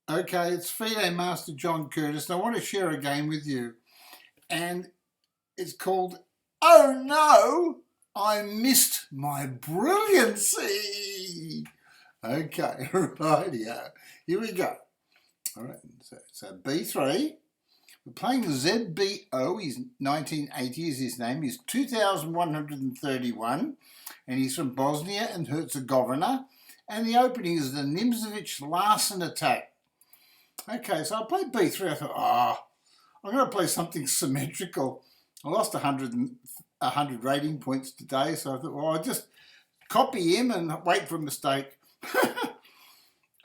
Okay, it's FIDE Master John Curtis, and I want to share a game with you. And it's called, Oh No, I Missed My Brilliancy. Okay, rightio. Here we go. All right, so B3. We're playing ZBO. He's 1980 is his name. He's 2,131, and he's from Bosnia and Herzegovina. And the opening is the Nimzowitsch-Larsen Attack. Okay, so I played B3. I thought, I'm going to play something symmetrical. I lost 100 rating points today, so I thought, well, I'll just copy him and wait for a mistake.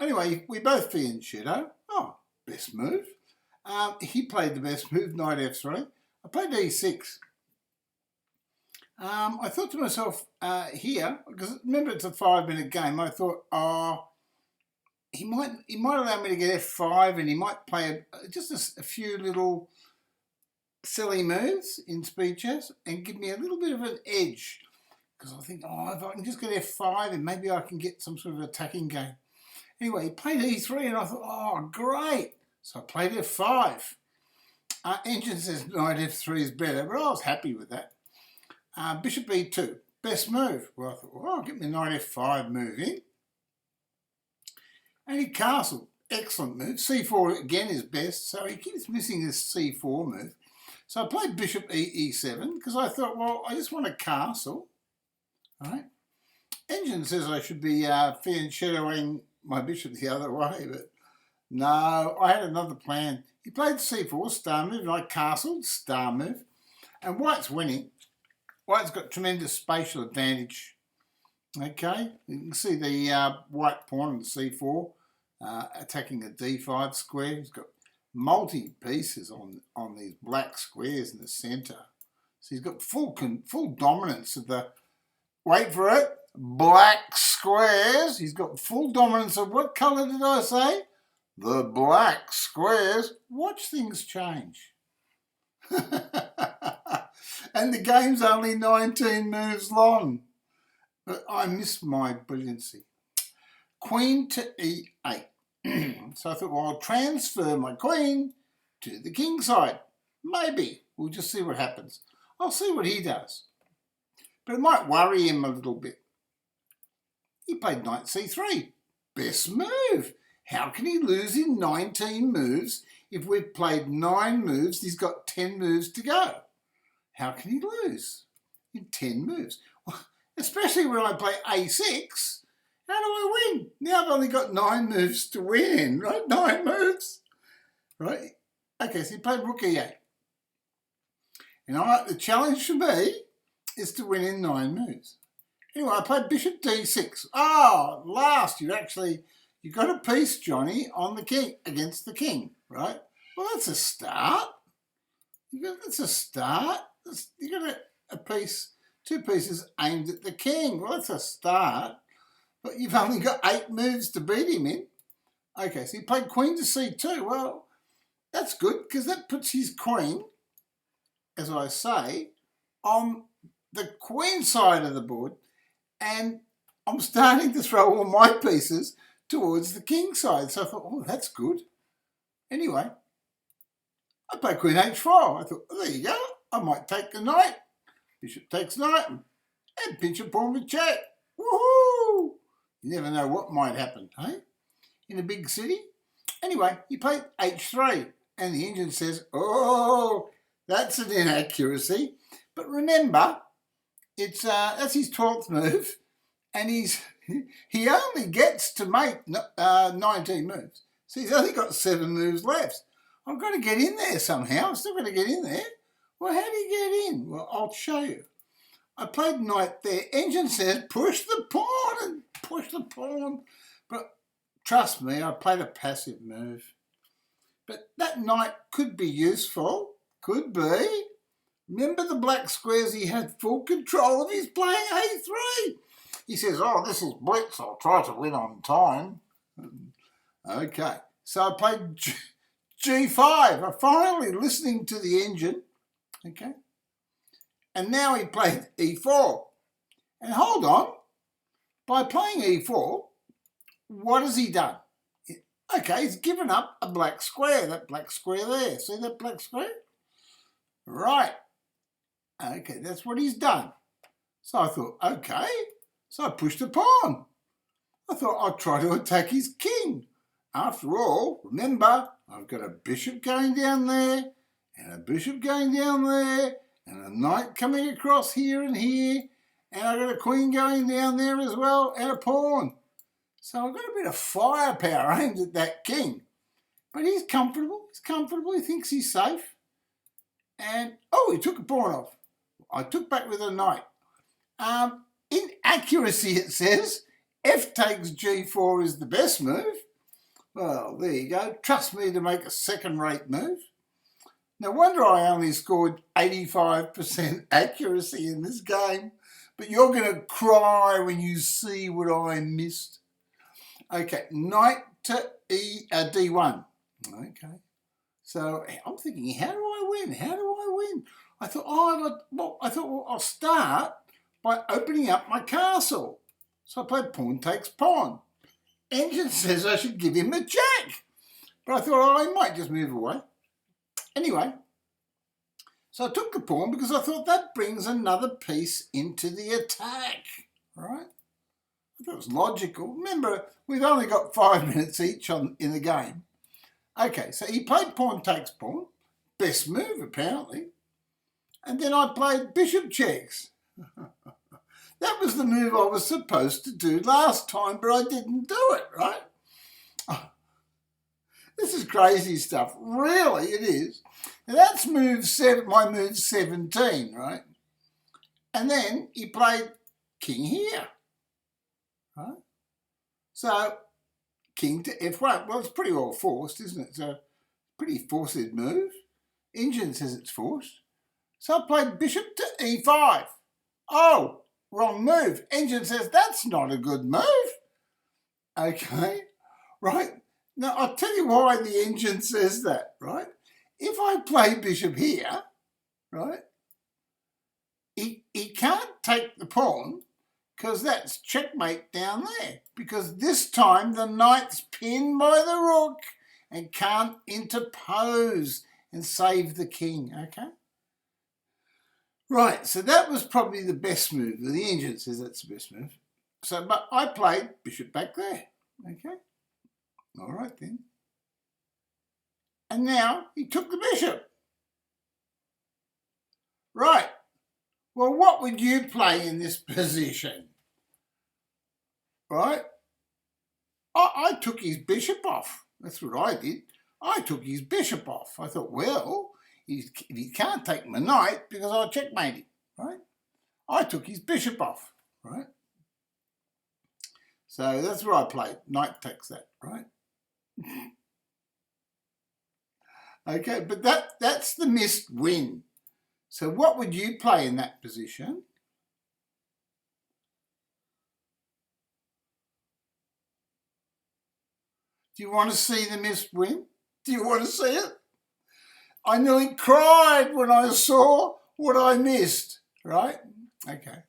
Anyway, we both fianchetto. Oh, best move. He played the best move, knight F3. I played E6. I thought to myself here, because remember it's a 5-minute game, I thought, he might allow me to get F5, and he might play just a few little silly moves in speed chess and give me a little bit of an edge. Because I think, if I can just get F5 and maybe I can get some sort of attacking game. Anyway, he played E3 and I thought, great. So I played F5. Engine says knight F3 is better, but I was happy with that. Bishop E2, best move. Well, I thought, I'll get my knight F5 moving. And he castled. Excellent move. C4 again is best, so he keeps missing this C4 move. So I played bishop E7 because I thought, well, I just want to castle. All right. Engine says I should be fianchettoing my bishop the other way, but no, I had another plan. He played C4, star move, and I castled, star move. And White's winning. White's got tremendous spatial advantage. Okay, you can see the white pawn on C4 attacking a D5 square. He's got multi-pieces on these black squares in the centre. So he's got full dominance of the, wait for it, black squares. He's got full dominance of, what colour did I say? The black squares. Watch things change. And the game's only 19 moves long. But I missed my brilliancy. Queen to E8. So I thought, well, I'll transfer my queen to the king side. Maybe. We'll just see what happens. I'll see what he does. But it might worry him a little bit. He played knight C3. Best move. How can he lose in 19 moves if we've played 9 moves? He's got 10 moves to go. How can he lose in 10 moves? Well, especially when I play A6. How do I win? Now I've only got 9 moves to win, right? 9 moves, right? Okay, so he played rook E8. And the challenge for me is to win in 9 moves. Anyway, I played bishop D6. Last, you got a piece, Johnny, on the king, against the king, right? Well, that's a start. That's a start. You got a piece, 2 pieces aimed at the king. Well, that's a start. But you've only got 8 moves to beat him in. Okay, so he played queen to C2. Well, that's good because that puts his queen, as I say, on the queen side of the board, and I'm starting to throw all my pieces towards the king side. So I thought, that's good. Anyway, I played queen H4. I thought, there you go. I might take the knight. Bishop takes knight and pinch a pawn with check. Woohoo! You never know what might happen, hey? In a big city. Anyway, he played H3, and the engine says, that's an inaccuracy. But remember, that's his 12th move, and he only gets to make 19 moves. So he's only got 7 moves left. I've got to get in there somehow. I'm still going to get in there. Well, how do you get in? Well, I'll show you. I played knight there. Engine says, push the pawn and push the pawn. But trust me, I played a passive move. But that knight could be useful. Could be. Remember the black squares? He had full control of. He's playing A3. He says, this is blitz. I'll try to win on time. Okay. So I played G5. I'm finally listening to the engine. Okay. And now he played E4. And hold on. By playing E4, what has he done? Okay, he's given up a black square, that black square there. See that black square? Right. Okay, that's what he's done. So I thought, okay. So I pushed a pawn. I thought I'd try to attack his king. After all, remember, I've got a bishop going down there, and a bishop going down there, and a knight coming across here and here, and I've got a queen going down there as well, and a pawn. So I've got a bit of firepower aimed at that king. But he's comfortable. He's comfortable. He thinks he's safe. And, oh, he took a pawn off. I took back with a knight. In accuracy, it says, F takes G4 is the best move. Well, there you go. Trust me to make a second-rate move. No wonder I only scored 85% accuracy in this game. But you're going to cry when you see what I missed. Okay, knight to D1. Okay. So I'm thinking, how do I win? How do I win? I thought, I'll start by opening up my castle. So I played pawn takes pawn. Engine says I should give him a jack. But I thought, I might just move away. Anyway, so I took the pawn because I thought that brings another piece into the attack. Right? I thought it was logical. Remember, we've only got 5 minutes each in the game. Okay, so he played pawn takes pawn. Best move, apparently. And then I played bishop checks. That was the move I was supposed to do last time, but I didn't do it, right? Oh, this is crazy stuff. Really, it is. Now that's my move 17, right? And then he played king here, right? So king to F1. Well, it's pretty well forced, isn't it? It's a pretty forced move. Engine says it's forced. So I played bishop to E5. Oh, wrong move. Engine says that's not a good move. Okay, right. Now, I'll tell you why the engine says that, right? If I play bishop here, right, he can't take the pawn because that's checkmate down there. Because this time the knight's pinned by the rook and can't interpose and save the king, okay? Right, so that was probably the best move. The engine says that's the best move. So, but I played bishop back there, okay? All right then. And now he took the bishop. Right. Well, what would you play in this position? Right? I took his bishop off. That's what I did. I took his bishop off. I thought, well, he can't take my knight because I'll checkmate him, right? I took his bishop off, right? So that's what I played. Knight takes that, right? Okay, but that's the missed win. So what would you play in that position? Do you want to see the missed win? Do you want to see it? I nearly cried when I saw what I missed, right? Okay.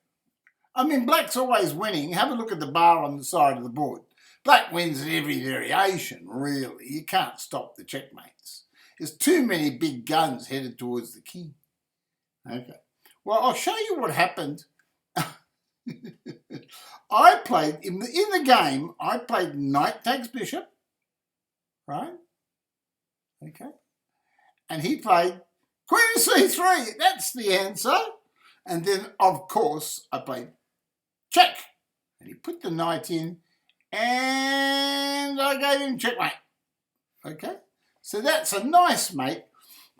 I mean, black's always winning. Have a look at the bar on the side of the board. Black wins at every variation, really. You can't stop the checkmates. There's too many big guns headed towards the king. Okay. Well, I'll show you what happened. I played, in the game, I played knight takes bishop, right? Okay. And he played queen to c3. That's the answer. And then, of course, I played check. And he put the knight in, and I gave him checkmate. Okay? So that's a nice mate.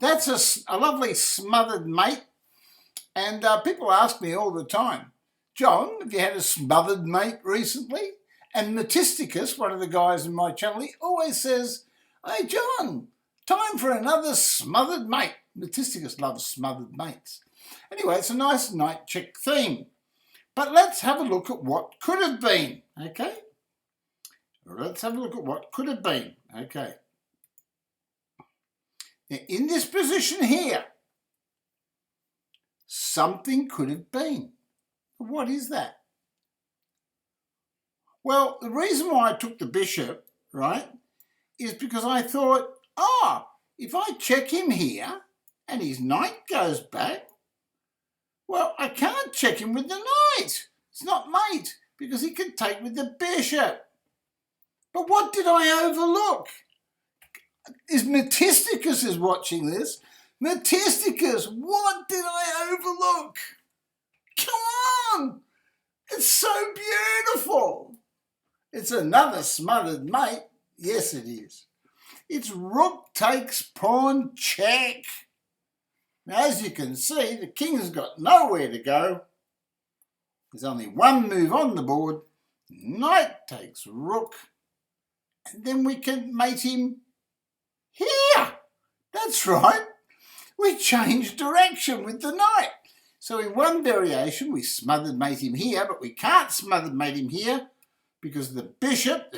That's a lovely smothered mate. And people ask me all the time, John, have you had a smothered mate recently? And Matisticus, one of the guys in my channel, he always says, hey, John, time for another smothered mate. Matisticus loves smothered mates. Anyway, it's a nice knight check theme. But let's have a look at what could have been, okay? Let's have a look at what could have been, okay? Now, in this position here, something could have been. What is that? Well, the reason why I took the bishop, right, is because I thought, if I check him here and his knight goes back, well, I can't check him with the knight. It's not mate because he can take with the bishop. But what did I overlook? Is Metisticus is watching this. Metisticus, what did I overlook? Come on! It's so beautiful. It's another smothered mate. Yes, it is. It's rook takes pawn check. Now, as you can see, the king's got nowhere to go. There's only one move on the board. Knight takes rook. And then we can mate him here. That's right. We change direction with the knight. So in one variation, we smothered mate him here, but we can't smothered mate him here because the bishop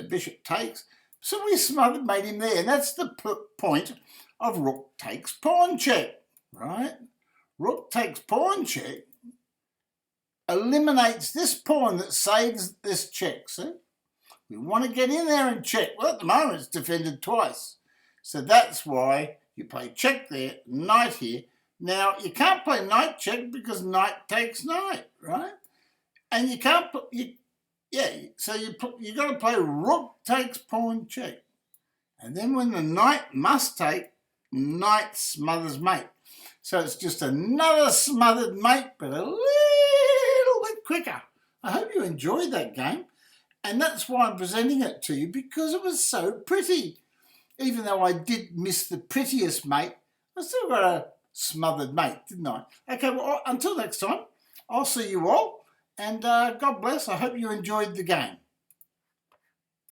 takes. So we smothered mate him there. And that's the point of rook takes pawn check, right? Rook takes pawn check eliminates this pawn that saves this check, see? We want to get in there and check. Well, at the moment, it's defended twice. So that's why you play check there, knight here. Now, you can't play knight check because knight takes knight, right? And you can't put, so you got to play rook takes pawn check. And then when the knight must take, knight smothers mate. So it's just another smothered mate, but a little bit quicker. I hope you enjoyed that game. And that's why I'm presenting it to you, because it was so pretty. Even though I did miss the prettiest mate, I still got a smothered mate, didn't I? Okay, well, until next time, I'll see you all. And God bless. I hope you enjoyed the game.